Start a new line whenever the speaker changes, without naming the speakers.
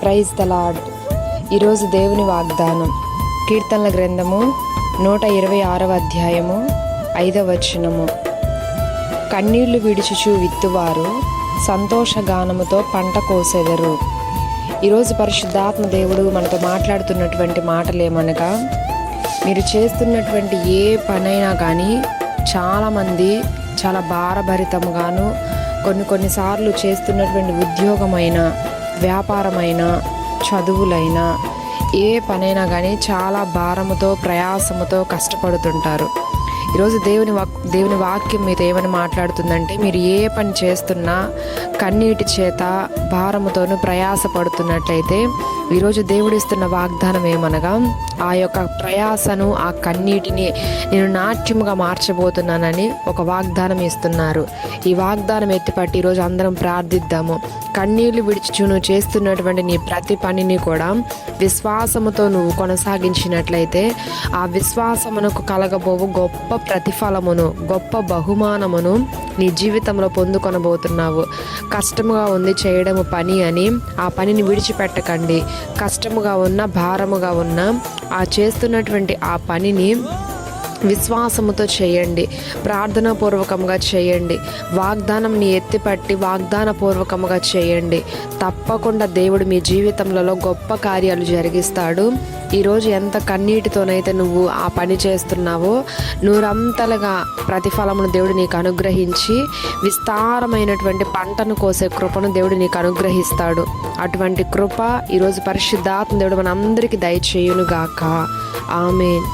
Praise the lord. ఈరోజు దేవుని వాగ్దానం కీర్తనల గ్రంథము 126వ అధ్యాయము 5వ వచనము. కన్నీళ్లు విడిచుచు విత్తువారు సంతోషగానముతో పంట కోసెదరు. ఈరోజు పరిశుద్ధాత్మ దేవుడు మనతో మాట్లాడుతున్నటువంటి మాటలు ఏమనగా, మీరు చేస్తున్నటువంటి ఏ పనైనా కానీ చాలామంది చాలా భారభరితంగాను, కొన్నిసార్లు చేస్తున్నటువంటి ఉద్యోగమైనా, వ్యాపారమైనా, చదువులైనా, ఏ పనైనా కానీ చాలా భారముతో, ప్రయాసముతో కష్టపడుతుంటారు. ఈరోజు దేవుని వాక్యం మీతో ఏమని మాట్లాడుతుందంటే, మీరు ఏ పని చేస్తున్నా కన్నీటి చేత భారముతోనూ ప్రయాస పడుతున్నట్లయితే ఈరోజు దేవుడిస్తున్న వాగ్దానం ఏమనగా, ఆ యొక్క ప్రయాసను, ఆ కన్నీటిని నేను నాట్యముగా మార్చబోతున్నానని ఒక వాగ్దానం ఇస్తున్నారు. ఈ వాగ్దానం ఎత్తిపట్టి ఈరోజు అందరం ప్రార్థిద్దాము. కన్నీళ్లు విడిచి నువ్వు చేస్తున్నటువంటి నీ ప్రతి పనిని కూడా విశ్వాసముతో నువ్వు కొనసాగించినట్లయితే ఆ విశ్వాసమునకు కలగబోవు గొప్ప ప్రతిఫలమును, గొప్ప బహుమానమును నీ జీవితంలో పొందుకొనబోతున్నావు. కష్టముగా ఉంది చేయడము పని అని ఆ పనిని విడిచిపెట్టకండి. కష్టముగా ఉన్న, భారముగా ఉన్న ఆ చేస్తున్నటువంటి ఆ పనిని విశ్వాసముతో చేయండి, ప్రార్థనాపూర్వకంగా చేయండి, వాగ్దానంని ఎత్తిపట్టి వాగ్దానపూర్వకంగా చేయండి. తప్పకుండా దేవుడు మీ జీవితంలో గొప్ప కార్యాలు జరిగిస్తాడు. ఈరోజు ఎంత కన్నీటితోనైతే నువ్వు ఆ పని చేస్తున్నావో నూరంతలుగా ప్రతిఫలమును దేవుడు నీకు అనుగ్రహించి విస్తారమైనటువంటి పంటను కోసే కృపను దేవుడు నీకు అనుగ్రహిస్తాడు. అటువంటి కృప ఈరోజు పరిశుద్ధాత్మ దేవుడు మనందరికీ దయచేయునుగాక. ఆమేన్.